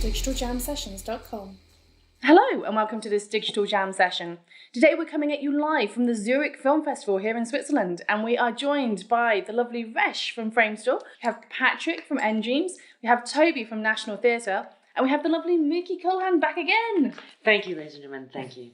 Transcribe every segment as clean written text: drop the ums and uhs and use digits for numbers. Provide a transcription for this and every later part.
digitaljamsessions.com. Hello and welcome to this Digital Jam session. Today we're coming at you live from the Zurich Film Festival here in Switzerland, and we are joined by the lovely Resh from Framestore, we have Patrick from NDreams, we have Toby from National Theatre, and we have the lovely Mookie Culhan back again. Thank you, ladies and gentlemen, thank you.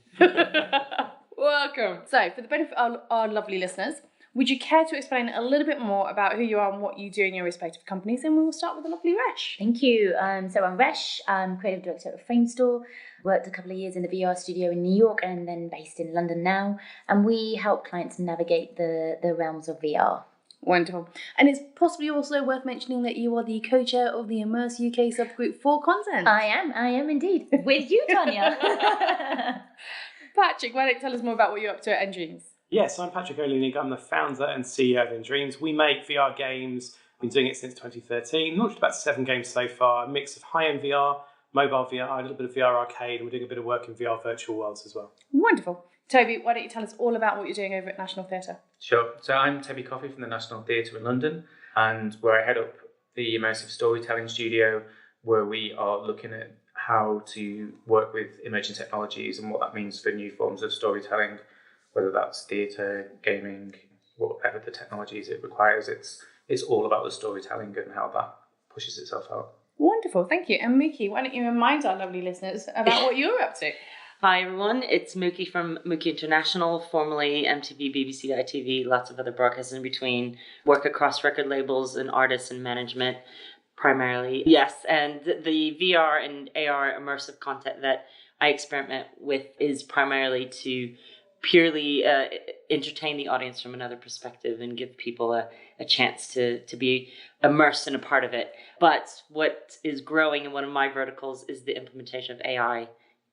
Welcome. So, for the benefit of our lovely listeners, would you care to explain a little bit more about who you are and what you do in your respective companies? And we will start with the lovely Resh. Thank you. So I'm Resh. I'm creative director of Framestore. Worked a couple of years in the VR studio in New York and then based in London now. And we help clients navigate the realms of VR. Wonderful. And it's possibly also worth mentioning that you are the co-chair of the Immersed UK subgroup for content. I am indeed. With you, Tanya. Patrick, why don't you tell us more about what you're up to at NDreams? Yes, I'm Patrick O'Lunig. I'm the founder and CEO of NDreams. We make VR games. Been doing it since 2013. Launched about 7 games so far. A mix of high-end VR, mobile VR, a little bit of VR arcade, and we're doing a bit of work in VR virtual worlds as well. Wonderful. Toby, why don't you tell us all about what you're doing over at National Theatre? Sure. So I'm Toby Coffey from the National Theatre in London, and where I head up the immersive storytelling studio, where we are looking at how to work with emerging technologies and what that means for new forms of storytelling, whether that's theatre, gaming, whatever the technologies it requires. It's all about the storytelling and how that pushes itself out. Wonderful, thank you. And Mookie, why don't you remind our lovely listeners about what you're up to? Hi everyone, it's Mookie from Mookie International, formerly MTV, BBC, ITV, lots of other broadcasts in between. Work across record labels and artists and management primarily. Yes, and the VR and AR immersive content that I experiment with is primarily to purely entertain the audience from another perspective and give people a chance to be immersed in a part of it. But what is growing in one of my verticals is the implementation of AI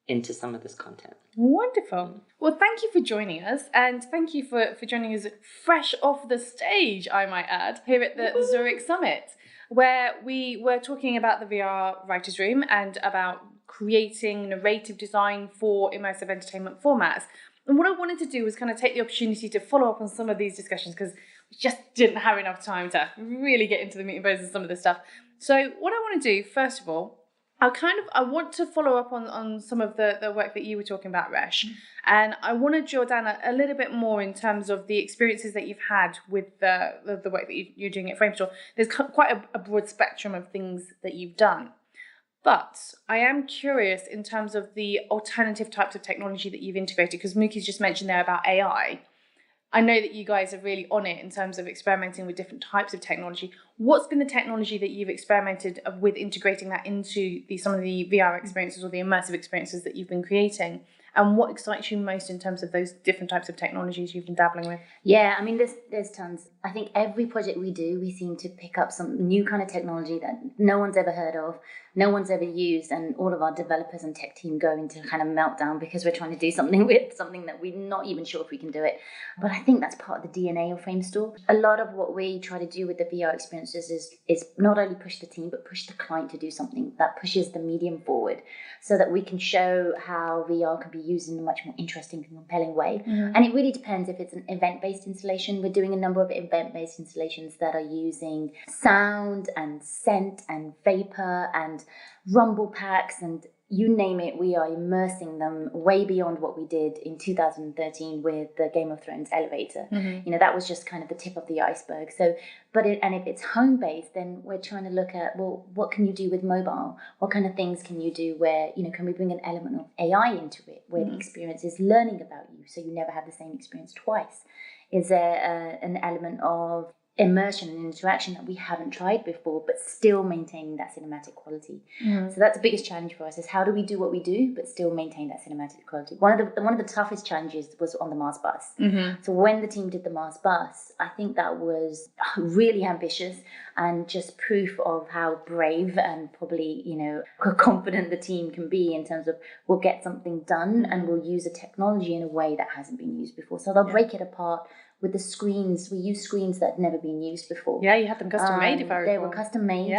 into some of this content. Wonderful. Well, thank you for joining us, and thank you for joining us fresh off the stage, I might add, here at the Zurich Summit, where we were talking about the VR Writers' Room and about creating narrative design for immersive entertainment formats. And what I wanted to do was kind of take the opportunity to follow up on some of these discussions because we just didn't have enough time to really get into the meat and bones of some of this stuff. So what I want to do, first of all, I want to follow up on some of the work that you were talking about, Resh. And I want to drill down a little bit more in terms of the experiences that you've had with the work that you're doing at Framestore. There's quite a broad spectrum of things that you've done. But I am curious in terms of the alternative types of technology that you've integrated, because Mookie's just mentioned there about AI. I know that you guys are really on it in terms of experimenting with different types of technology. What's been the technology that you've experimented with integrating that into some of the VR experiences or the immersive experiences that you've been creating? And what excites you most in terms of those different types of technologies you've been dabbling with? Yeah, I mean, there's tons. I think every project we do, we seem to pick up some new kind of technology that no one's ever heard of, no one's ever used, and all of our developers and tech team go into kind of meltdown because we're trying to do something with something that we're not even sure if we can do it. But I think that's part of the DNA of Framestore. A lot of what we try to do with the VR experiences is not only push the team, but push the client to do something that pushes the medium forward so that we can show how VR can be used in a much more interesting and compelling way. Mm-hmm. And it really depends if it's an event-based installation. We're doing a number of event-based installations that are using sound and scent and vapor and rumble packs and you name it. We are immersing them way beyond what we did in 2013 with the Game of Thrones elevator. Mm-hmm. You know, that was just kind of the tip of the iceberg. So, and if it's home-based, then we're trying to look at, well, what can you do with mobile? What kind of things can you do where, you know, can we bring an element of AI into it where the experience is learning about you so you never have the same experience twice? Is there an element of immersion and interaction that we haven't tried before, but still maintaining that cinematic quality? So that's the biggest challenge for us, is how do we do what we do but still maintain that cinematic quality? One of the toughest challenges was on the Mars bus. So when the team did the Mars bus, I think that was really ambitious and just proof of how brave and probably, you know, confident the team can be in terms of we'll get something done and we'll use a technology in a way that hasn't been used before. So they'll break it apart. With the screens, we use screens that had never been used before. Yeah, you had them custom made, if I recall. They were custom made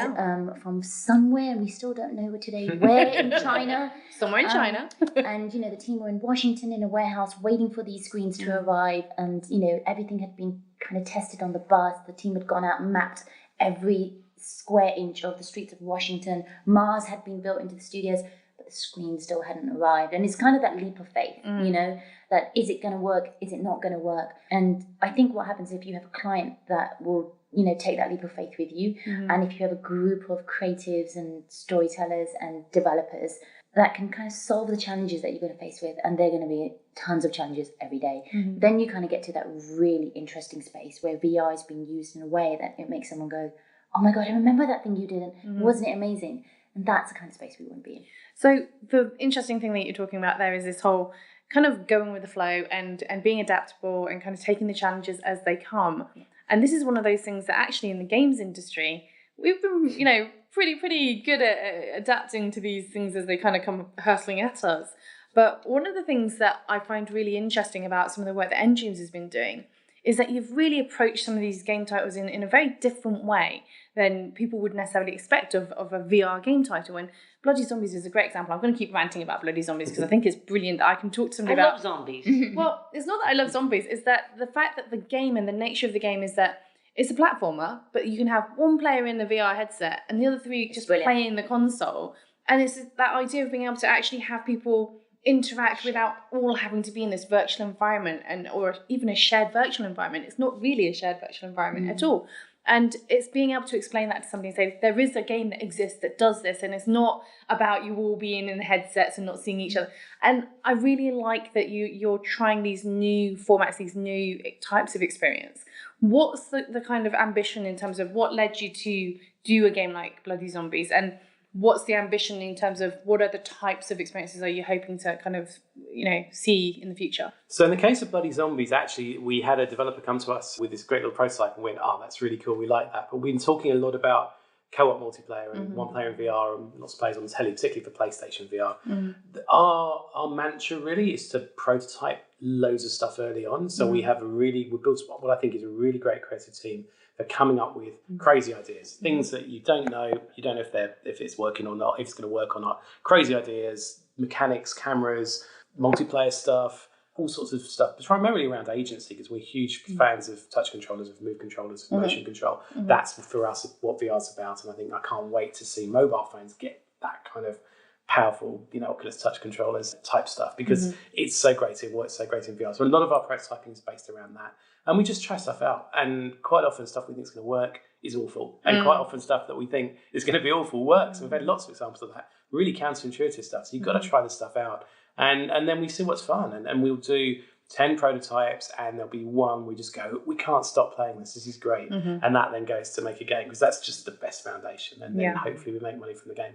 from somewhere, and we still don't know today where in China. Somewhere in China. And, you know, the team were in Washington in a warehouse waiting for these screens to arrive. And, you know, everything had been kind of tested on the bus. The team had gone out and mapped every square inch of the streets of Washington. Mars had been built into the studios, but the screen still hadn't arrived. And it's kind of that leap of faith, you know, that is it going to work? Is it not going to work? And I think what happens if you have a client that will, you know, take that leap of faith with you, and if you have a group of creatives and storytellers and developers that can kind of solve the challenges that you're going to face with, and they're going to be tons of challenges every day, then you kind of get to that really interesting space where VR is being used in a way that it makes someone go, oh my God, I remember that thing you did, and wasn't it amazing? And that's the kind of space we want to be in. So the interesting thing that you're talking about there is this whole kind of going with the flow and being adaptable and kind of taking the challenges as they come. And this is one of those things that actually in the games industry, we've been, you know, pretty good at adapting to these things as they kind of come hurtling at us. But one of the things that I find really interesting about some of the work that nDreams has been doing is that you've really approached some of these game titles in a very different way than people would necessarily expect of a VR game title. And Bloody Zombies is a great example. I'm going to keep ranting about Bloody Zombies because I think it's brilliant that I can talk to somebody about... I love zombies. Well, it's not that I love zombies, it's that the fact that the game and the nature of the game is that it's a platformer, but you can have one player in the VR headset and the other three just playing the console. And it's that idea of being able to actually have people interact without all having to be in this virtual environment or even a shared virtual environment. It's not really a shared virtual environment at all. And it's being able to explain that to somebody and say, there is a game that exists that does this, and it's not about you all being in the headsets and not seeing each other. And I really like that you're trying these new formats, these new types of experience. What's the kind of ambition in terms of what led you to do a game like Bloody Zombies? And what's the ambition in terms of what are the types of experiences are you hoping to kind of, you know, see in the future? So in the case of Bloody Zombies, actually, we had a developer come to us with this great little prototype and went, oh, that's really cool, we like that. But we've been talking a lot about co-op multiplayer and one player in VR and lots of players on the telly, particularly for PlayStation VR. Our mantra really is to prototype loads of stuff early on. So we built what I think is a really great creative team. They're coming up with crazy ideas, things that you don't know if it's working or not, if it's going to work or not. Crazy ideas, mechanics, cameras, multiplayer stuff, all sorts of stuff, but primarily around agency, because we're huge fans of touch controllers, of move controllers, of motion control. That's for us what VR's about, and I think I can't wait to see mobile phones get that kind of powerful, you know, Oculus touch controllers type stuff, because it's so great. It works so great in VR. So a lot of our prototyping is based around that. And we just try stuff out. And quite often stuff we think is going to work is awful. And quite often stuff that we think is going to be awful works. And we've had lots of examples of that. Really counterintuitive stuff. So you've got to try this stuff out. And then we see what's fun. And we'll do 10 prototypes and there'll be one we just go, we can't stop playing this. This is great. And that then goes to make a game, because that's just the best foundation. And then hopefully we make money from the game.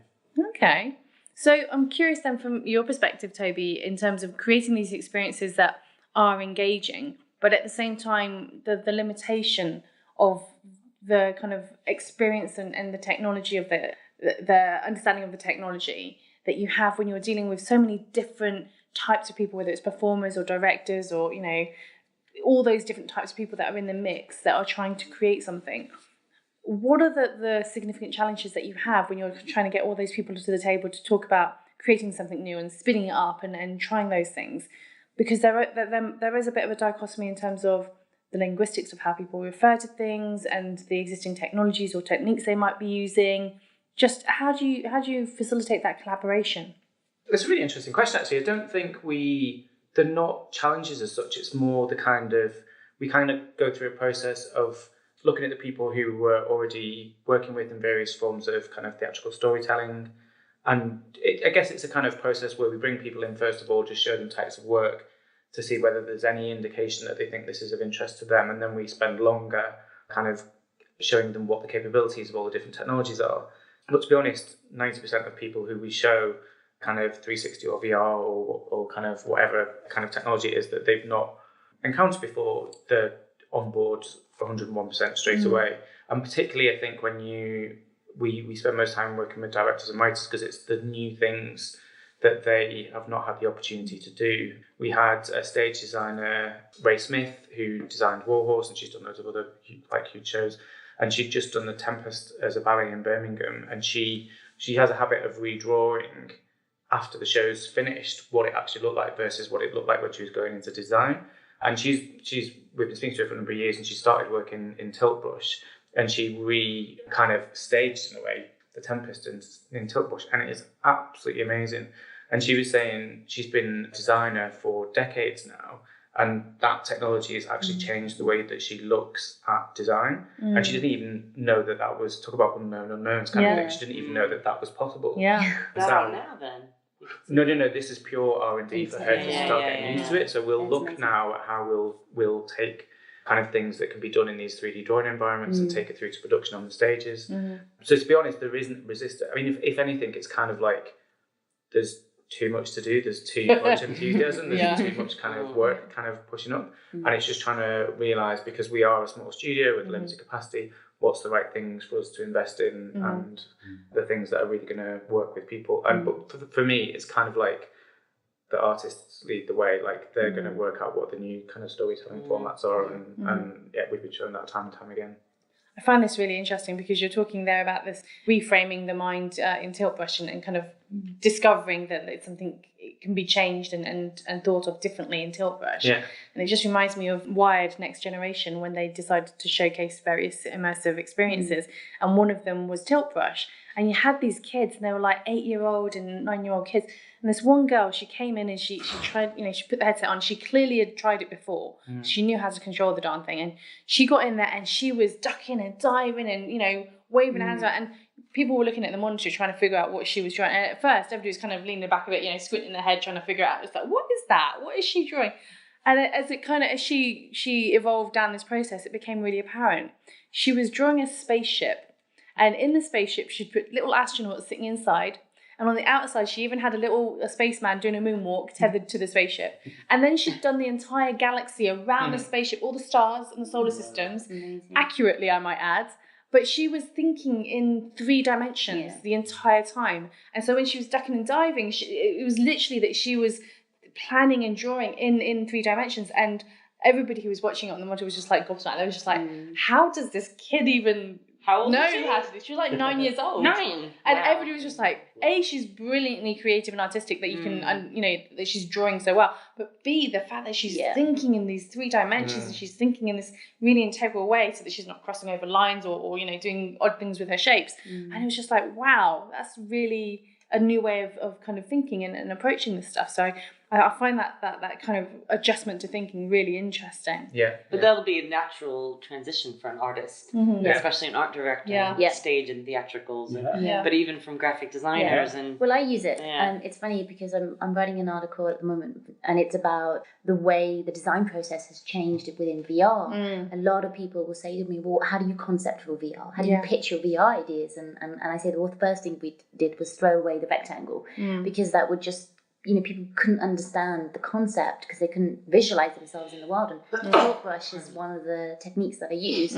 Okay. So I'm curious then, from your perspective, Toby, in terms of creating these experiences that are engaging, but at the same time, the limitation of the kind of experience and the technology of the understanding of the technology that you have when you're dealing with so many different types of people, whether it's performers or directors or, you know, all those different types of people that are in the mix that are trying to create something. What are the significant challenges that you have when you're trying to get all those people to the table to talk about creating something new and spinning it up and trying those things? Because there is a bit of a dichotomy in terms of the linguistics of how people refer to things and the existing technologies or techniques they might be using. Just how do you facilitate that collaboration? It's a really interesting question, actually. I don't think they're not challenges as such. It's more we kind of go through a process of looking at the people who we're already working with in various forms of kind of theatrical storytelling. And I guess it's a kind of process where we bring people in, first of all, just show them types of work to see whether there's any indication that they think this is of interest to them. And then we spend longer kind of showing them what the capabilities of all the different technologies are. But to be honest, 90% of people who we show kind of 360 or VR or kind of whatever kind of technology it is that they've not encountered before, they're on board 101% straight away. And particularly, I think when we spend most time working with directors and writers, because it's the new things that they have not had the opportunity to do. We had a stage designer, Ray Smith, who designed Warhorse, and she's done loads of other huge shows. And she'd just done The Tempest as a ballet in Birmingham, and she has a habit of redrawing after the show's finished what it actually looked like versus what it looked like when she was going into design. And we've been speaking to her for a number of years, and she started working in Tilt Brush, and she kind of staged in a way the Tempest in Tiltbush, and it is absolutely amazing. And she was saying she's been a designer for decades now, and that technology has actually changed the way that she looks at design. And she didn't even know that was, talk about unknown unknowns kind of thing. She didn't even know that was possible. Yeah. Is that now then? No, this is pure R&D for her to start getting used to it. So we'll look now at how we'll take kind of things that can be done in these 3D drawing environments and take it through to production on the stages. So to be honest, there isn't resistance. I mean, if anything, it's kind of like there's too much to do, there's too much enthusiasm, there's too much kind of work kind of pushing up, and it's just trying to realise, because we are a small studio with limited capacity, what's the right things for us to invest in and the things that are really going to work with people. And but for me, it's kind of like the artists lead the way, like they're going to work out what the new kind of storytelling formats are, and yeah, we've been showing that time and time again. I find this really interesting because you're talking there about this reframing the mind in Tiltbush and kind of discovering that it's something, it can be changed and thought of differently in Tiltbush. Yeah. And it just reminds me of Wired Next Generation when they decided to showcase various immersive experiences, and one of them was Tiltbush. And you had these kids, and they were like 8-year-old and 9-year-old kids. And this one girl, she came in and she tried, she put the headset on. She clearly had tried it before. She knew how to control the darn thing. And she got in there and she was ducking and diving and, waving her hands out. And people were looking at the monitor trying to figure out what she was drawing. And at first, everybody was kind of leaning back a bit, squinting their head, trying to figure out. It's like, what is that? What is she drawing? And as she evolved down this process, it became really apparent. She was drawing a spaceship. And in the spaceship, she'd put little astronauts sitting inside. And on the outside, she even had a spaceman doing a moonwalk tethered to the spaceship. And then she'd done the entire galaxy around the spaceship, all the stars and the solar systems, accurately, I might add. But she was thinking in 3 dimensions the entire time. And so when she was ducking and diving, it was literally that she was planning and drawing in 3 dimensions. And everybody who was watching it on the monitor was just like gobsmacked. They was just like, how does this kid even... How old know was she? how to do. She was like 9 years old. 9. And everybody was just like, A, she's brilliantly creative and artistic that you can, that she's drawing so well. But B, the fact that she's thinking in these 3 dimensions and she's thinking in this really integral way so that she's not crossing over lines or doing odd things with her shapes. And it was just like, wow, that's really a new way of kind of thinking and approaching this stuff. So I find that kind of adjustment to thinking really interesting. Yeah. But that'll be a natural transition for an artist, especially an art director, stage and theatricals. But even from graphic designers. And well, I use it. It's funny because I'm writing an article at the moment, and it's about the way the design process has changed within VR. A lot of people will say to me, well, how do you conceptual VR? How do you pitch your VR ideas? And I say, well, the first thing we did was throw away the rectangle because that would just... people couldn't understand the concept because they couldn't visualize themselves in the world. And Tiltbush is one of the techniques that I use.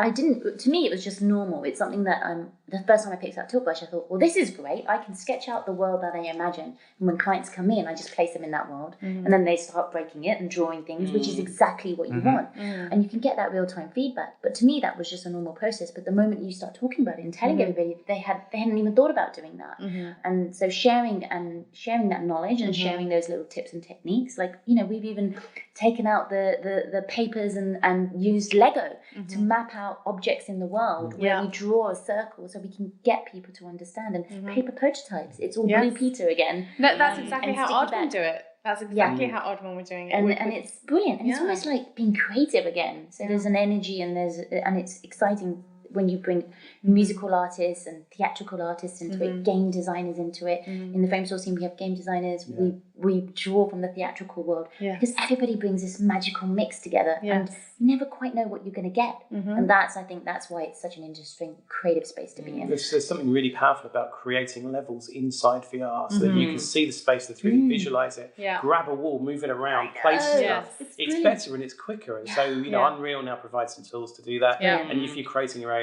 And to me, it was just normal. It's something that the first time I picked up Tiltbush, I thought, well, this is great. I can sketch out the world that I imagine. And when clients come in, I just place them in that world. And then they start breaking it and drawing things, which is exactly what you want. And you can get that real-time feedback. But to me, that was just a normal process. But the moment you start talking about it and telling everybody, they hadn't even thought about doing that. And so sharing that knowledge and sharing those little tips and techniques, like, we've even taken out the papers and used Lego to map out objects in the world where we draw a circle so we can get people to understand, and paper prototypes. It's all Blue Peter again. That's exactly how Aardman do it. That's exactly how Aardman were doing it. And it's brilliant. And it's almost like being creative again. So there's an energy and it's exciting when you bring musical artists and theatrical artists into it, game designers into it. In the Frame Store scene, we have game designers. We draw from the theatrical world because everybody brings this magical mix together, and you never quite know what you're going to get. And I think that's why it's such an interesting creative space to be in. There's something really powerful about creating levels inside VR so that you can see the space, the 3D, visualize it, grab a wall, move it around, place stuff. It's better and it's quicker. And so, Unreal now provides some tools to do that. And if you're creating your own,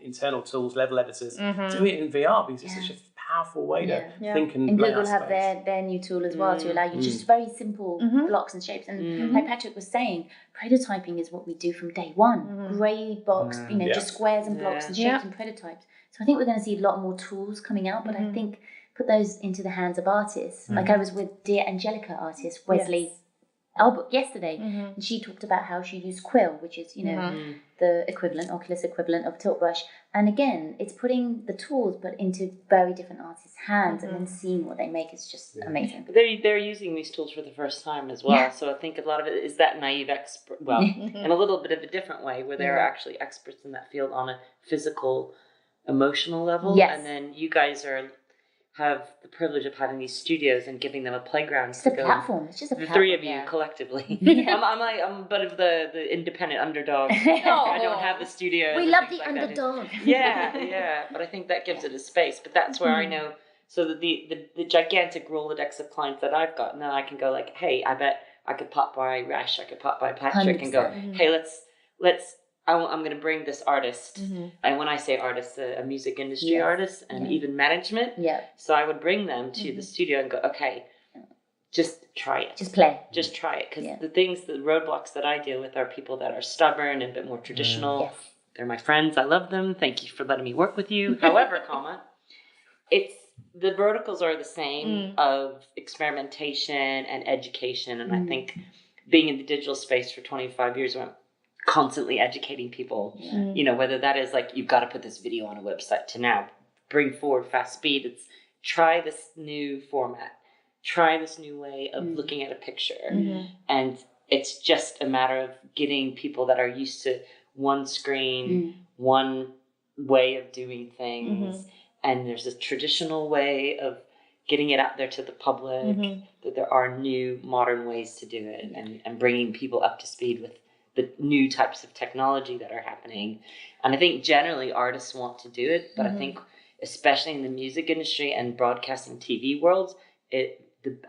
internal tools, level editors, do it in VR because it's such a powerful way to think and Google have their new tool as well to allow you just very simple blocks and shapes. And like Patrick was saying, prototyping is what we do from day one. Grey box, just squares and blocks and shapes and prototypes. So I think we're going to see a lot more tools coming out, but I think put those into the hands of artists. Like I was with Dear Angelica artist Wesley our book yesterday, and she talked about how she used Quill, which is, the equivalent, Oculus equivalent of Tilt Brush. And again, it's putting the tools but into very different artists' hands and then seeing what they make is just amazing. But they're using these tools for the first time as well. Yeah. So I think a lot of it is that naive expert, well, in a little bit of a different way, where they're actually experts in that field on a physical, emotional level. Yes. And then you guys have the privilege of having these studios and giving them a playground It's to a go. platform. It's just a The platform. three of you collectively. I'm a bit of the independent underdog. I don't have the studio. We love the underdog. Yeah. But I think that gives it a space. But that's where I know. So that the gigantic Rolodex of clients that I've got, now I can go like, hey, I bet I could pop by Rash, I could pop by Patrick, 100%. And go, hey, let's. I'm going to bring this artist, and when I say artist, a music industry artist, and even management. Yeah. So I would bring them to the studio and go, okay, just try it. Just play. Just try it, because the roadblocks that I deal with are people that are stubborn and a bit more traditional. Yes. They're my friends. I love them. Thank you for letting me work with you. However, it's the verticals are the same of experimentation and education, and I think being in the digital space for 25 years, I'm constantly educating people, whether that is like, you've got to put this video on a website, to now bring forward fast speed. It's try this new format, try this new way of looking at a picture. And it's just a matter of getting people that are used to one screen, one way of doing things. And there's a traditional way of getting it out there to the public, that there are new modern ways to do it, and bringing people up to speed with the new types of technology that are happening. And I think generally artists want to do it, but I think especially in the music industry and broadcasting TV worlds,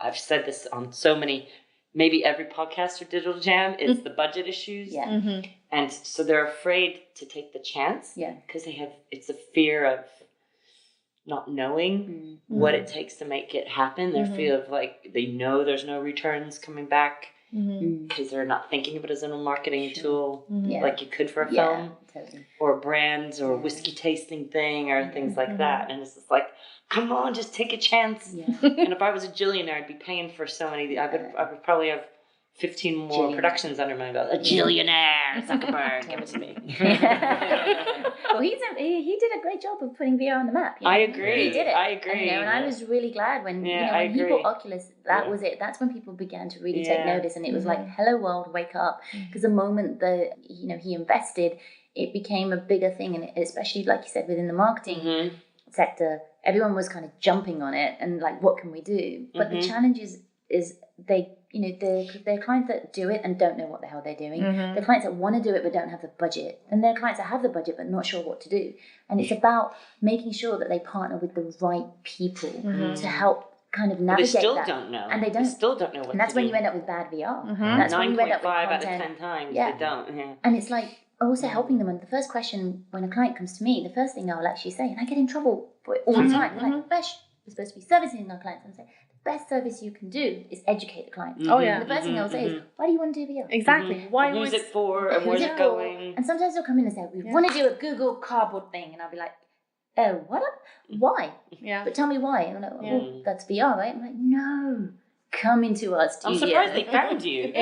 I've said this on so many, maybe every podcast or Digital Jam, is the budget issues. Yeah. And so they're afraid to take the chance, because it's a fear of not knowing what it takes to make it happen. Their fear of like, they know there's no returns coming back, because they're not thinking of it as a marketing tool like you could for a film or brands or whiskey tasting thing or things like that. And it's just like, come on, just take a chance. And if I was a Jillionaire, I'd be paying for so many. I would probably have 15 more productions under my belt. A Jillionaire, Zuckerberg, give it to me. Well, he did a great job of putting VR on the map. I agree. He did it. I agree. And I was really glad when when he bought Oculus. That was it. That's when people began to really take notice, and it was like, "Hello, world, wake up!" Because the moment that he invested, it became a bigger thing, and especially like you said within the marketing sector, everyone was kind of jumping on it and like, "What can we do?" But the challenge is they. They're clients that do it and don't know what the hell they're doing. They're clients that want to do it but don't have the budget. And they're clients that have the budget but not sure what to do. And it's about making sure that they partner with the right people to help kind of navigate that. They still don't know. And they still don't know what to do. And that's when you end up with bad VR. That's when you end up with 9.5 out of content. 10 times they don't. And it's like also helping them. And the first question when a client comes to me, the first thing I'll actually say, and I get in trouble for it all the time, they're like, Besh, we're supposed to be servicing our clients. And I say, best service you can do is educate the client. And the first thing I'll say is, why do you want to do VR? Exactly. Why Who's it for and where's it going? And sometimes they'll come in and say, we want to do a Google Cardboard thing. And I'll be like, oh, what? Why? But tell me why. And I'm like, oh, that's VR, right? I'm like, no. Come into our studio. I'm surprised they found you.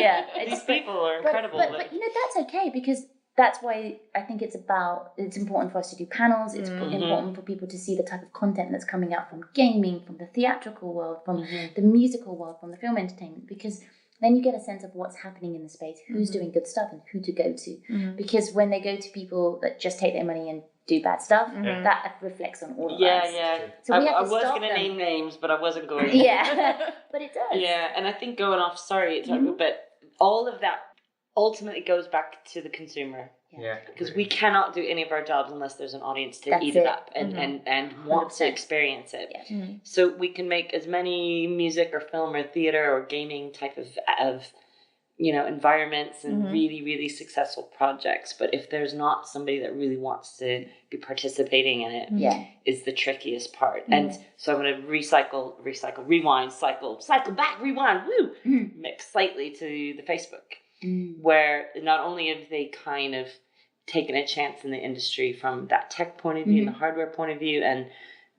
These people are incredible. But that's okay, because that's why I think it's important for us to do panels. It's important for people to see the type of content that's coming out from gaming, from the theatrical world, from the musical world, from the film entertainment, because then you get a sense of what's happening in the space, who's doing good stuff and who to go to. Because when they go to people that just take their money and do bad stuff, that reflects on all of us. So I was going to name names, but I wasn't going to. But it does. Yeah, and I think going off, but all of that ultimately goes back to the consumer. Because we cannot do any of our jobs unless there's an audience to eat it up and want to experience it. So we can make as many music or film or theater or gaming type of environments and really, really successful projects. But if there's not somebody that really wants to be participating in it, is the trickiest part. And so I'm going to recycle, rewind, cycle back, rewind, mix slightly to the Facebook, where not only have they kind of taken a chance in the industry from that tech point of view and the hardware point of view and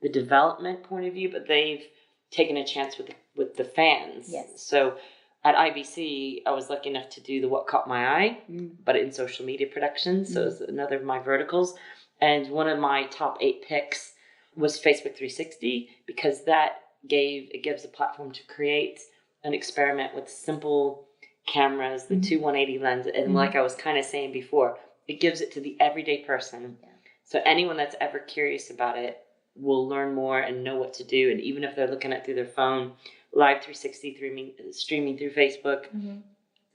the development point of view, but they've taken a chance with the fans. So at IBC, I was lucky enough to do the What Caught My Eye, but in social media production. So it was another of my verticals. And one of my top 8 picks was Facebook 360, because it gives a platform to create an experiment with simple cameras, the two 180 lens. And like I was kind of saying before, it gives it to the everyday person. Yeah. So anyone that's ever curious about it will learn more and know what to do. And even if they're looking at through their phone, live 360 streaming through Facebook,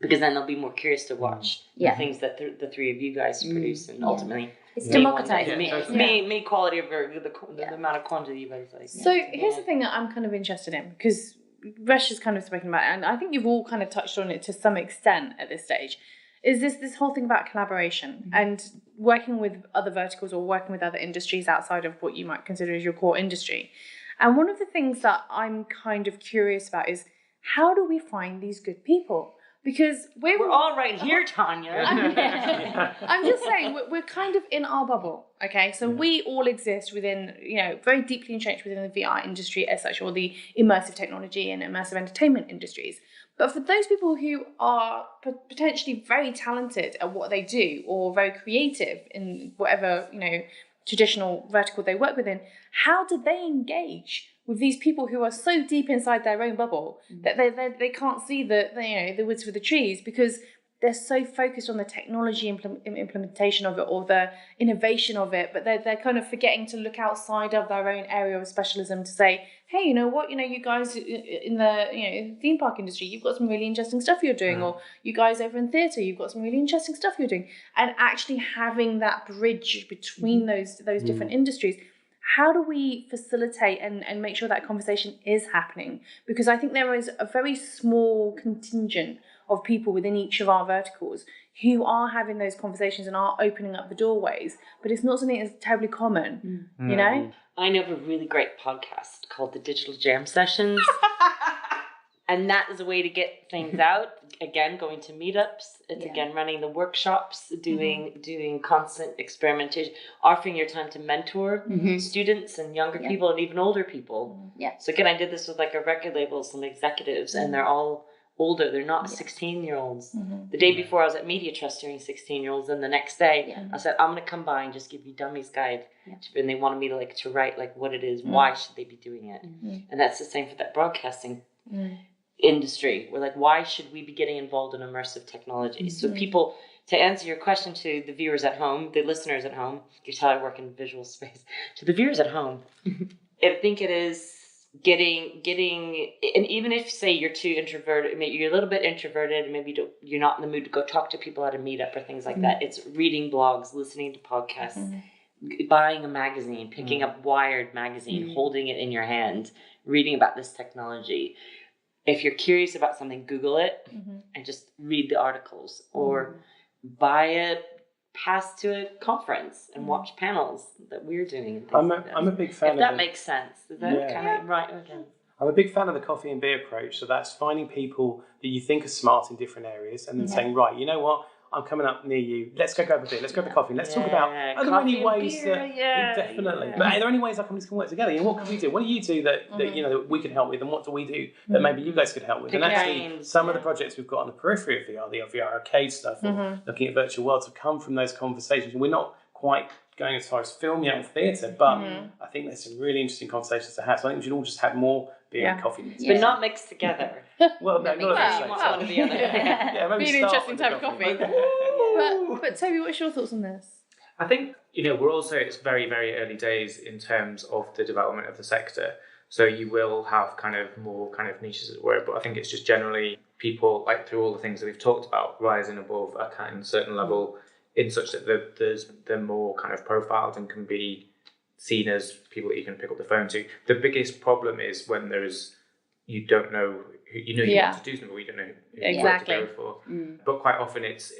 because then they'll be more curious to watch the things that the three of you guys produce, and ultimately it's democratizing. Make quality of the amount of quantity you guys like. So here's the thing that I'm kind of interested in, because Resh has kind of spoken about it, and I think you've all kind of touched on it to some extent at this stage, is this whole thing about collaboration and working with other verticals or working with other industries outside of what you might consider as your core industry. And one of the things that I'm kind of curious about is, how do we find these good people? Because we're all right here, Tanya. I'm just saying, we're kind of in our bubble, okay? So we all exist within, very deeply entrenched within the VR industry as such, or the immersive technology and immersive entertainment industries. But for those people who are potentially very talented at what they do, or very creative in whatever, traditional vertical they work within, how do they engage with these people who are so deep inside their own bubble that they can't see the woods for the trees, because they're so focused on the technology implementation of it, or the innovation of it, but they're kind of forgetting to look outside of their own area of specialism to say, hey, you know what, you guys in the theme park industry, you've got some really interesting stuff you're doing, or you guys over in theatre, you've got some really interesting stuff you're doing, and actually having that bridge between those different industries. How do we facilitate and make sure that conversation is happening? Because I think there is a very small contingent of people within each of our verticals who are having those conversations and are opening up the doorways, but it's not something that's terribly common, you know? I know of a really great podcast called the Digital Jam Sessions. And that is a way to get things out. Again, going to meetups. It's again running the workshops, doing constant experimentation, offering your time to mentor students and younger people and even older people. So again, I did this with like a record label, some executives, and they're all older. They're not 16-year-olds. The day before, I was at Media Trust hearing 16-year-olds, and the next day, I said, I'm going to come by and just give you Dummy's Guide. And they wanted me to write like what it is, why should they be doing it? And that's the same for that broadcasting industry. We're like, why should we be getting involved in immersive technology? So people, to answer your question to the viewers at home, the listeners at home, you tell I work in visual space, to the viewers at home, I think it is getting, and even if say you're too introverted, maybe you're a little bit introverted, maybe you're not in the mood to go talk to people at a meetup or things like that. It's reading blogs, listening to podcasts, buying a magazine, picking up Wired magazine, holding it in your hand, reading about this technology. If you're curious about something, Google it and just read the articles, or buy a pass to a conference and watch panels that we're doing. I'm a big fan of that makes sense. Is that kind of right? Okay. I'm a big fan of the coffee and beer approach. So that's finding people that you think are smart in different areas and then saying, right, you know what? I'm coming up near you. Let's go grab a beer. Let's grab a coffee. Let's talk about, are there any ways definitely. But are there any ways our companies can work together? You know, what can we do? What do you do that that we could help with? And what do we do that maybe you guys could help with? And actually, some of the projects we've got on the periphery of VR, the VR arcade stuff, or looking at virtual worlds, have come from those conversations. We're not quite going as far as film yet and theatre, but I think there's some really interesting conversations to have. So I think we should all just have more beer and coffee. But not mixed together. Well, no, not at the same time. One or the other. Be an interesting type of coffee. But Toby, what's your thoughts on this? I think, we're also, it's very, very early days in terms of the development of the sector. So you will have kind of more kind of niches as it were, but I think it's just generally people, like through all the things that we've talked about, rising above a kind of certain level in such that they're more kind of profiled and can be seen as people that you can pick up the phone to. The biggest problem is when you don't know who, you want to do something, but you don't know who to go for. But quite often it's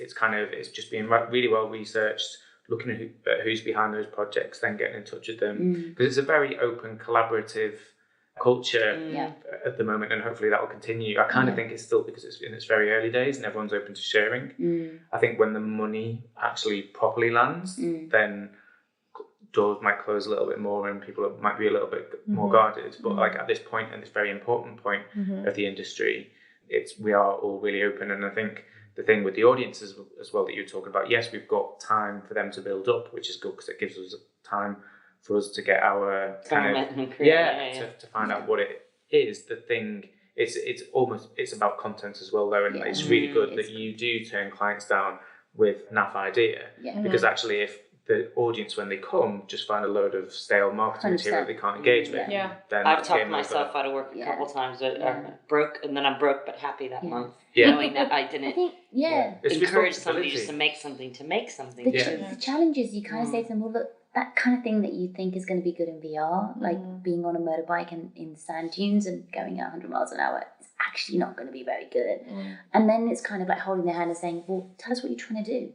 just being really well researched, looking at who's behind those projects, then getting in touch with them, because it's a very open, collaborative culture at the moment, and hopefully that will continue. I kind of think it's still because it's in its very early days and everyone's open to sharing. I think when the money actually properly lands, then doors might close a little bit more and people might be a little bit more guarded. But like at this point, and this very important point of the industry, we are all really open. And I think the thing with the audience as well that you're talking about, yes, we've got time for them to build up, which is good because it gives us time for us to get our to find out what it is. The thing it's about content as well though, and it's really good that you do turn clients down with naff idea, because actually if the audience when they come just find a load of stale marketing material they can't engage with, then I've talked myself out of work a couple times. Broke, and then I'm broke but happy that month, knowing that I didn't encourage somebody just to make something. The challenge is you kind of say to them, well, look, that kind of thing that you think is going to be good in VR, like being on a motorbike and in sand dunes and going at 100 miles an hour, is actually not going to be very good. And then it's kind of like holding their hand and saying, well, tell us what you're trying to do.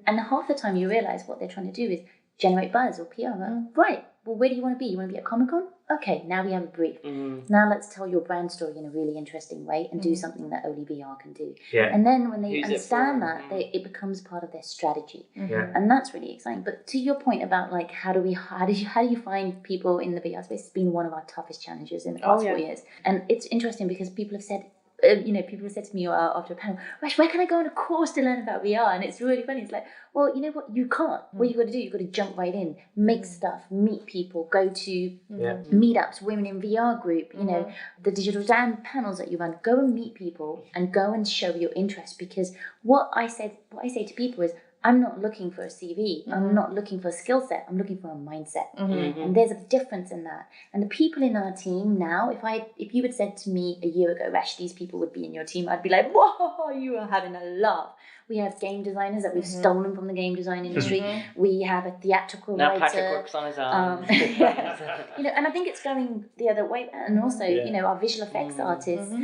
And half the time you realise what they're trying to do is generate buzz or PR. Right, well, where do you want to be? You want to be at Comic-Con? Okay, now we have a brief. Now let's tell your brand story in a really interesting way and do something that only VR can do. And then when they understand that, it becomes part of their strategy. And that's really exciting. But to your point about like how do you find people in the VR space? It's been one of our toughest challenges in the past 4 years. And it's interesting because people have said, people have said to me after a panel, Rash, where can I go on a course to learn about VR? And it's really funny. It's like, well, you know what? You can't. What you got to do, you've got to jump right in, make stuff, meet people, go to meetups, Women in VR group, the digital jam panels that you run. Go and meet people and go and show your interest. Because what I say to people is, I'm not looking for a CV. I'm not looking for a skill set. I'm looking for a mindset. And there's a difference in that. And the people in our team now, if you had said to me a year ago, Rash, these people would be in your team, I'd be like, whoa, you are having a laugh. We have game designers that we've stolen from the game design industry. We have a theatrical writer. Now Patrick works on his own. And I think it's going the other way. And also, our visual effects artists,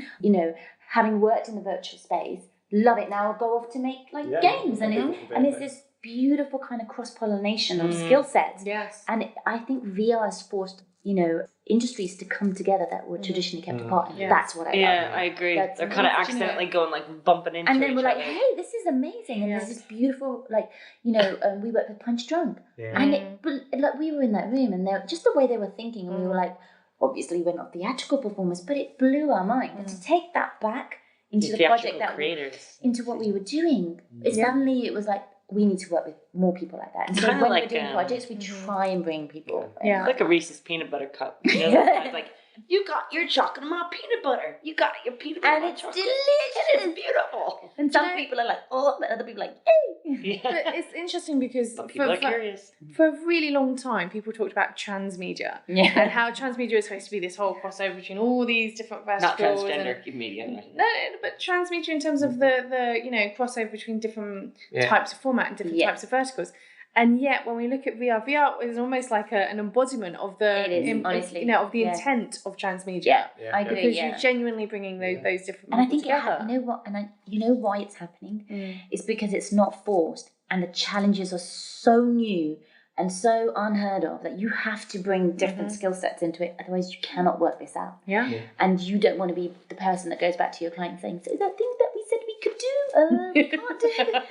having worked in the virtual space, love it. Now I'll go off to make games, and it's this beautiful kind of cross-pollination of skill sets. And I think VR has forced industries to come together that were traditionally kept apart, and that's what I love. I agree. They're kind of accidentally going like bumping into each other. And then we're like, hey, this is amazing, and there's this beautiful we worked with Punch Drunk, and we were in that room, and just the way they were thinking, and we were like, obviously we're not theatrical performers, but it blew our mind. And to take that back into the project into what we were doing, suddenly it was like, we need to work with more people like that. And so when we're doing projects, we try and bring people. Like a Reese's peanut butter cup. It's like, you got your chocolate and my peanut butter. You got your peanut butter. And it's chocolate. delicious. It's beautiful. And some people are like, oh, but other people are like, yay. But it's interesting because people are curious. For a really long time, people talked about transmedia and how transmedia is supposed to be this whole crossover between all these different verticals. Not transgender media. No, but transmedia in terms of the crossover between different types of format and different types of verticals. And yet, when we look at VR is almost like an embodiment of the intent of transmedia. I agree. Because you're genuinely bringing those different. And I think together. you know why it's happening. It's because it's not forced, and the challenges are so new and so unheard of that you have to bring different skill sets into it. Otherwise, you cannot work this out. And you don't want to be the person that goes back to your client saying, "So that thing that we said we could do, we can't do it,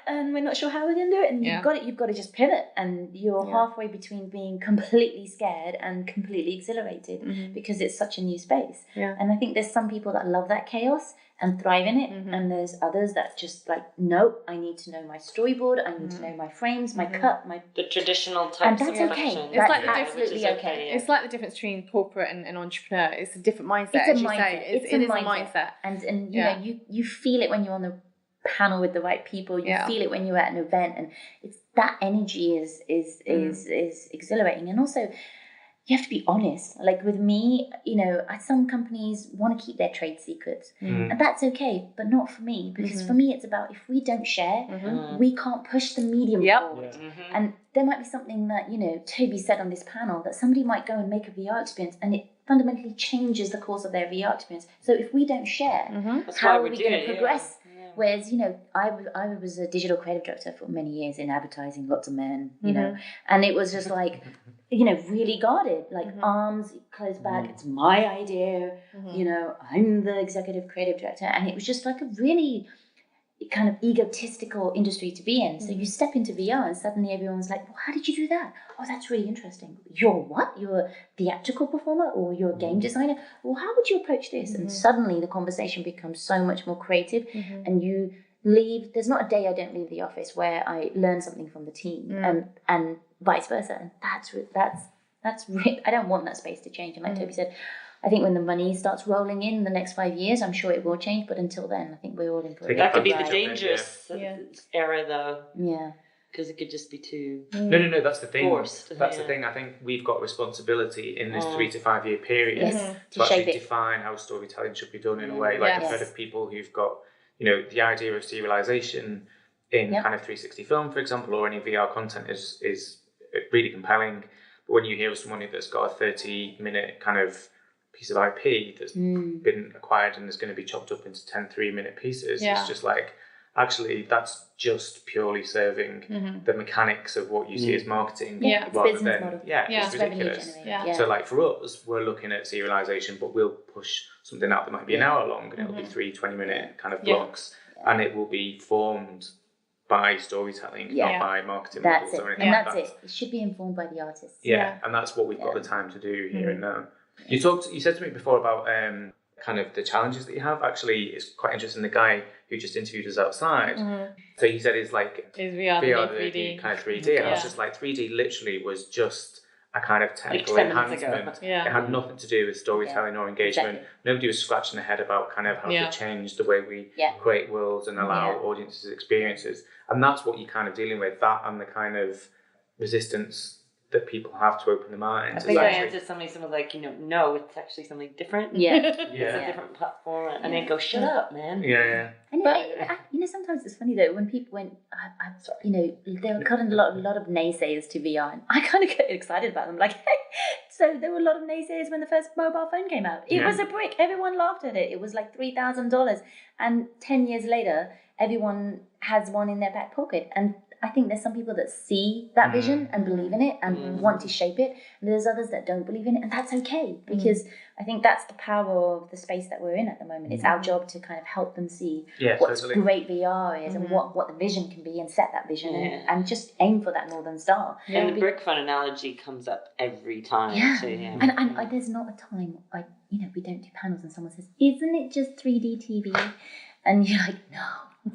and we're not sure how we're going to do it." And you've got to just pivot, and you're halfway between being completely scared and completely exhilarated because it's such a new space. And I think there's some people that love that chaos and thrive in it, and there's others that just like, nope, I need to know my storyboard, I need to know my frames, my cut, the traditional types of production. It's like absolutely okay. It's like the difference between corporate and entrepreneur. It's a different mindset. It's a mindset. It is a mindset. And you feel it when you're on the panel with the right people. You feel it when you're at an event, and it's that energy is exhilarating. And also, you have to be honest. Like with me, some companies want to keep their trade secrets, and that's okay, but not for me, because for me, it's about if we don't share, we can't push the medium forward. And there might be something that, Toby said on this panel, that somebody might go and make a VR experience, and it fundamentally changes the course of their VR experience. So if we don't share, how are we going to progress? Whereas, I was a digital creative director for many years in advertising, lots of men, and it was just like, really guarded, like arms closed back. It's my idea, I'm the executive creative director. And it was just like a really kind of egotistical industry to be in. So you step into VR and suddenly everyone's like, well, how did you do that? Oh, that's really interesting. You're what? You're a theatrical performer or you're a game designer? Well, how would you approach this? And suddenly the conversation becomes so much more creative and you leave. There's not a day I don't leave the office where I learn something from the team and vice versa. And that's I don't want that space to change. And like Toby said, I think when the money starts rolling in the next 5 years, I'm sure it will change. But until then, I think we're all in for it. That could be the dangerous era, though. Yeah. Because it could just be too No. That's the thing. forced. That's the thing. I think we've got responsibility in this 3 to 5 year period To to actually shape it. define how storytelling should be done in a way. Like I've heard of people who've got, the idea of serialization in kind of 360 film, for example, or any VR content is really compelling. But when you hear of someone that's got a 30-minute kind of piece of IP that's been acquired and is going to be chopped up into 10 3-minute pieces, it's just like, actually, that's just purely serving the mechanics of what you see as marketing. It's rather business than, model. it's ridiculous. So like for us, we're looking at serialization, but we'll push something out that might be an hour long and it'll be 3 20-minute kind of blocks and it will be formed by storytelling, not by marketing That's models it. or anything And like that's that. it. It should be informed by the artists. And that's what we've got the time to do here and now. You said to me before about kind of the challenges that you have. Actually, it's quite interesting. The guy who just interviewed us outside, so he said it's like Is VR, VR, the 3D. the kind of 3D, and I was just like, 3D literally was just a kind of technical 10 minutes ago. enhancement. It had nothing to do with storytelling or engagement. Nobody was scratching their head about kind of how to change the way we create worlds and allow audiences experiences. And that's what you're kind of dealing with, that and the kind of resistance that people have to open their minds. I think I answered something like, no, it's actually something different. Yeah. It's a different platform. And then go, shut up, man. And sometimes it's funny though, when people went, there were kind of a lot of naysayers to VR, and I kind of get excited about them. Like, so there were a lot of naysayers when the first mobile phone came out. It was a brick. Everyone laughed at it. It was like $3,000, and 10 years later, everyone has one in their back pocket. And I think there's some people that see that vision and believe in it and want to shape it. And there's others that don't believe in it, and that's okay, because I think that's the power of the space that we're in at the moment. It's our job to kind of help them see what great VR is and what the vision can be, and set that vision and just aim for that Northern Star. And the brick fun analogy comes up every time. Too, And there's not a time we don't do panels and someone says, "Isn't it just 3D TV?" And you're like, "No,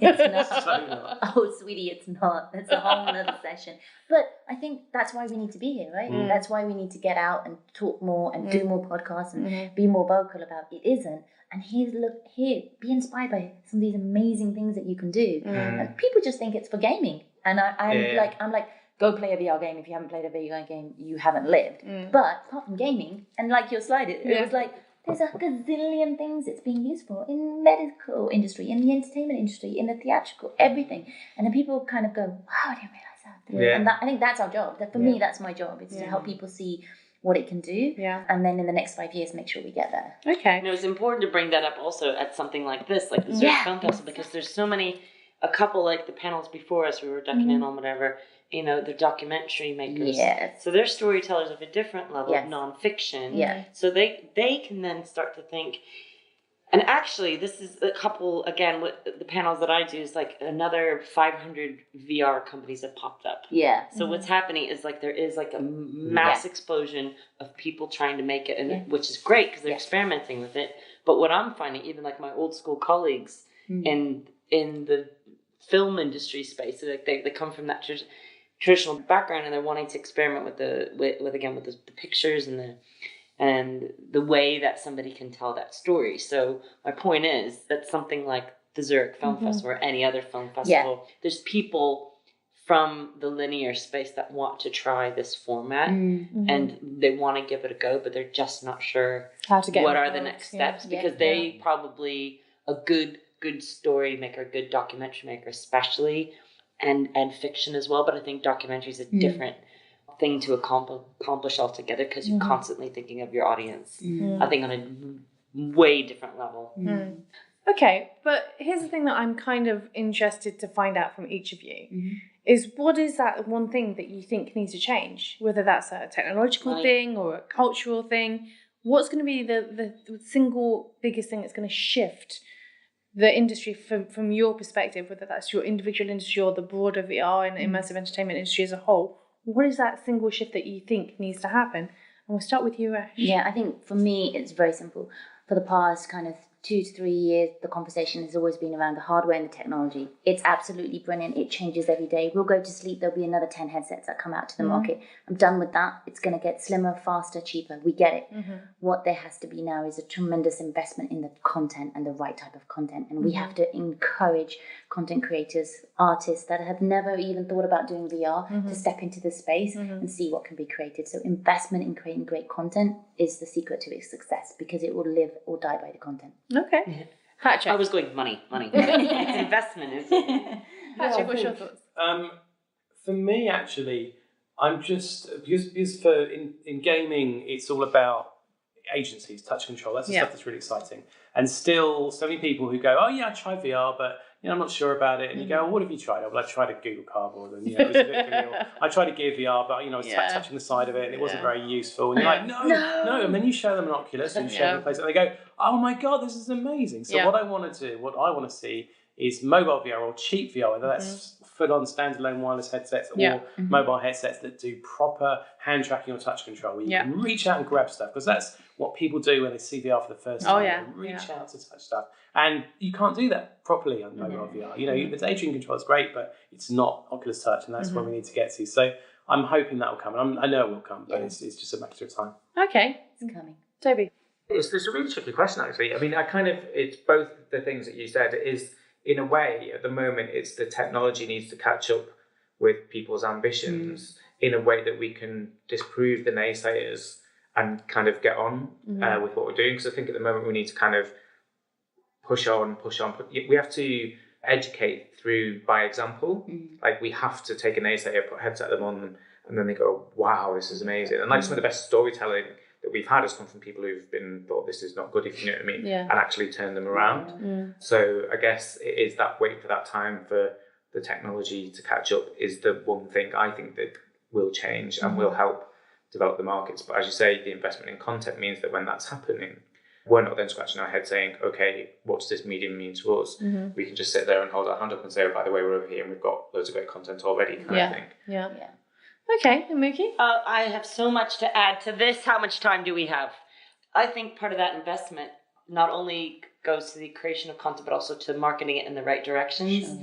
it's not." Oh, sweetie, it's not. It's a whole other session. But I think that's why we need to be here, right? That's why we need to get out and talk more and do more podcasts and be more vocal about it isn't. And be inspired by some of these amazing things that you can do. And people just think it's for gaming. And I'm like, go play a VR game. If you haven't played a VR game, you haven't lived. But apart from gaming, and like your slide, it was like, there's a gazillion things it's being used for in medical industry, in the entertainment industry, in the theatrical, everything. And then people kind of go, wow, I didn't realize that. And I think that's our job. For me, that's my job. It's to help people see what it can do. And then in the next 5 years, make sure we get there. Okay. And it was important to bring that up also at something like this, like the Zurich Film Festival, because there's a couple like the panels before us, we were ducking in on whatever, they're documentary makers. So they're storytellers of a different level of nonfiction. So they can then start to think, and actually this is a couple, again, what the panels that I do is like another 500 VR companies have popped up. So what's happening is like there is like a mass explosion of people trying to make it, and which is great because they're experimenting with it. But what I'm finding, even like my old school colleagues in the film industry space, so like they come from that traditional background, and they're wanting to experiment with the pictures and the way that somebody can tell that story. So my point is that something like the Zurich Film Festival or any other film festival, there's people from the linear space that want to try this format and they want to give it a go, but they're just not sure how to get what are the next steps, because they probably a good story maker, good documentary maker especially, and fiction as well. But I think documentary is a different thing to accomplish altogether, because you're constantly thinking of your audience. I think on a way different level. Okay, but here's the thing that I'm kind of interested to find out from each of you is, what is that one thing that you think needs to change? Whether that's a technological thing or a cultural thing, what's going to be the single biggest thing that's going to shift the industry from your perspective, whether that's your individual industry or the broader VR and immersive entertainment industry as a whole, what is that single shift that you think needs to happen? And we'll start with you, Ash. Yeah, I think for me, it's very simple. For the past kind of 2 to 3 years, the conversation has always been around the hardware and the technology. It's absolutely brilliant. It changes every day. We'll go to sleep, there'll be another 10 headsets that come out to the market. I'm done with that. It's going to get slimmer, faster, cheaper. We get it. What there has to be now is a tremendous investment in the content and the right type of content. And we have to encourage content creators, artists that have never even thought about doing VR to step into the space and see what can be created. So investment in creating great content is the secret to its success, because it will live or die by the content. Okay. Patrick. I was going money. It's investment. Patrick, what's your thoughts? For me, actually, I'm just because for in gaming, it's all about agencies, touch control. That's the stuff that's really exciting. And still, so many people who go, "Oh yeah, I tried VR, but I'm not sure about it." And you go, "Well, what have you tried?" "Oh, well, I tried a Google Cardboard, and it was a bit real. I tried a Gear VR, but I was touching the side of it, and it wasn't very useful." And you're like, "No!" And then you show them an Oculus, and you show them a place, and they go, "Oh my god, this is amazing!" So what I want to see is mobile VR or cheap VR, whether that's full-on standalone wireless headsets or mobile headsets that do proper hand tracking or touch control, where you can reach out and grab stuff, because that's what people do when they see VR for the first time. They reach out to touch stuff, and you can't do that properly on mobile VR. The daydream control is great, but it's not Oculus Touch, and that's where we need to get to. So I'm hoping that will come, and I know it will come, but it's just a matter of time. Okay, It's coming. Toby. It's a really tricky question, actually. I mean, it's both the things that you said. It is, in a way, at the moment, it's the technology needs to catch up with people's ambitions in a way that we can disprove the naysayers and kind of get on with what we're doing. Because I think at the moment we need to kind of push on. We have to educate through by example. Like, we have to take a naysayer, put a headset them on, and then they go, "Wow, this is amazing." And like some of the best storytelling that we've had has come from people who've thought this is not good, if you know what I mean, and actually turn them around. So I guess it is that wait for that time for the technology to catch up is the one thing I think that will change and will help develop the markets. But as you say, the investment in content means that when that's happening, we're not then scratching our head saying, "Okay, what does this medium mean to us?" We can just sit there and hold our hand up and say, "Oh, by the way, we're over here and we've got loads of great content already," kind of thing. Yeah. Okay, and Mookie? I have so much to add to this. How much time do we have? I think part of that investment not only goes to the creation of content, but also to marketing it in the right directions.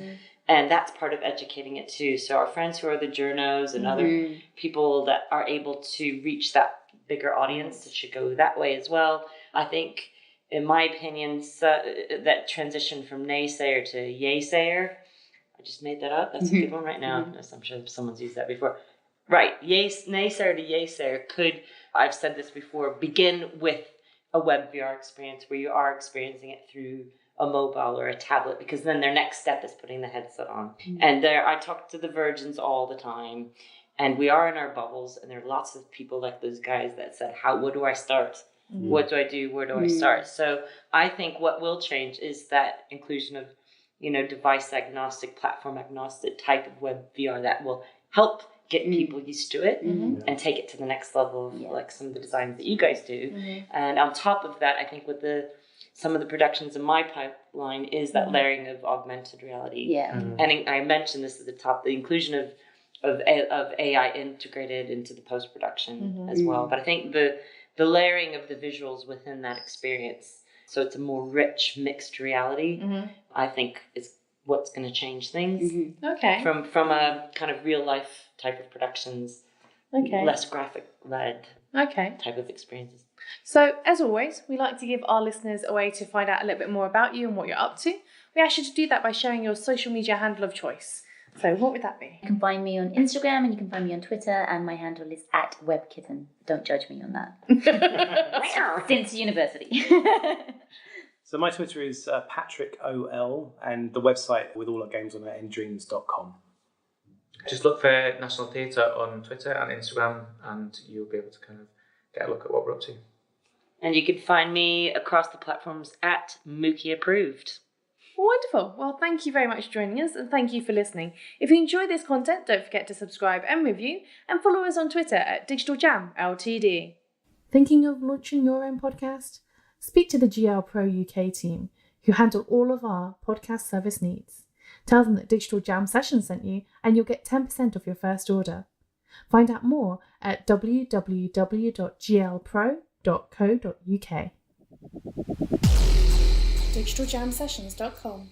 And that's part of educating it too. So our friends who are the journos and other people that are able to reach that bigger audience, it should go that way as well. I think, in my opinion, that transition from naysayer to yaysayer, I just made that up. That's a good one right now. I'm sure someone's used that before. Right, naysayer to yaysayer could, I've said this before, begin with a web VR experience where you are experiencing it through a mobile or a tablet, because then their next step is putting the headset on. And I talk to the virgins all the time, and we are in our bubbles, and there are lots of people like those guys that said, what do I start? What do I do? Where do I start? So I think what will change is that inclusion of, device agnostic, platform agnostic type of web VR that will help get people used to it and take it to the next level of like some of the designs that you guys do. And on top of that, I think with some of the productions in my pipeline is that layering of augmented reality. And I mentioned this at the top, the inclusion of AI integrated into the post-production as well. But I think the layering of the visuals within that experience, so it's a more rich mixed reality, I think is what's going to change things. Okay. From a kind of real life type of productions, less graphic led type of experiences. So as always, we like to give our listeners a way to find out a little bit more about you and what you're up to. We ask you to do that by sharing your social media handle of choice. So what would that be? You can find me on Instagram and you can find me on Twitter, and my handle is @webkitten. Don't judge me on that. Since university. So my Twitter is Patrick OL, and the website with all our games on it, ndreams.com. Just look for National Theatre on Twitter and Instagram, and you'll be able to kind of get a look at what we're up to. And you can find me across the platforms @MookieApproved. Wonderful. Well, thank you very much for joining us, and thank you for listening. If you enjoy this content, don't forget to subscribe and review, and follow us on Twitter @DigitalJam Ltd. Thinking of launching your own podcast? Speak to the GL Pro UK team. who handle all of our podcast service needs. Tell them that Digital Jam Sessions sent you and you'll get 10% off your first order. Find out more at www.glpro.co.uk. digitaljamsessions.com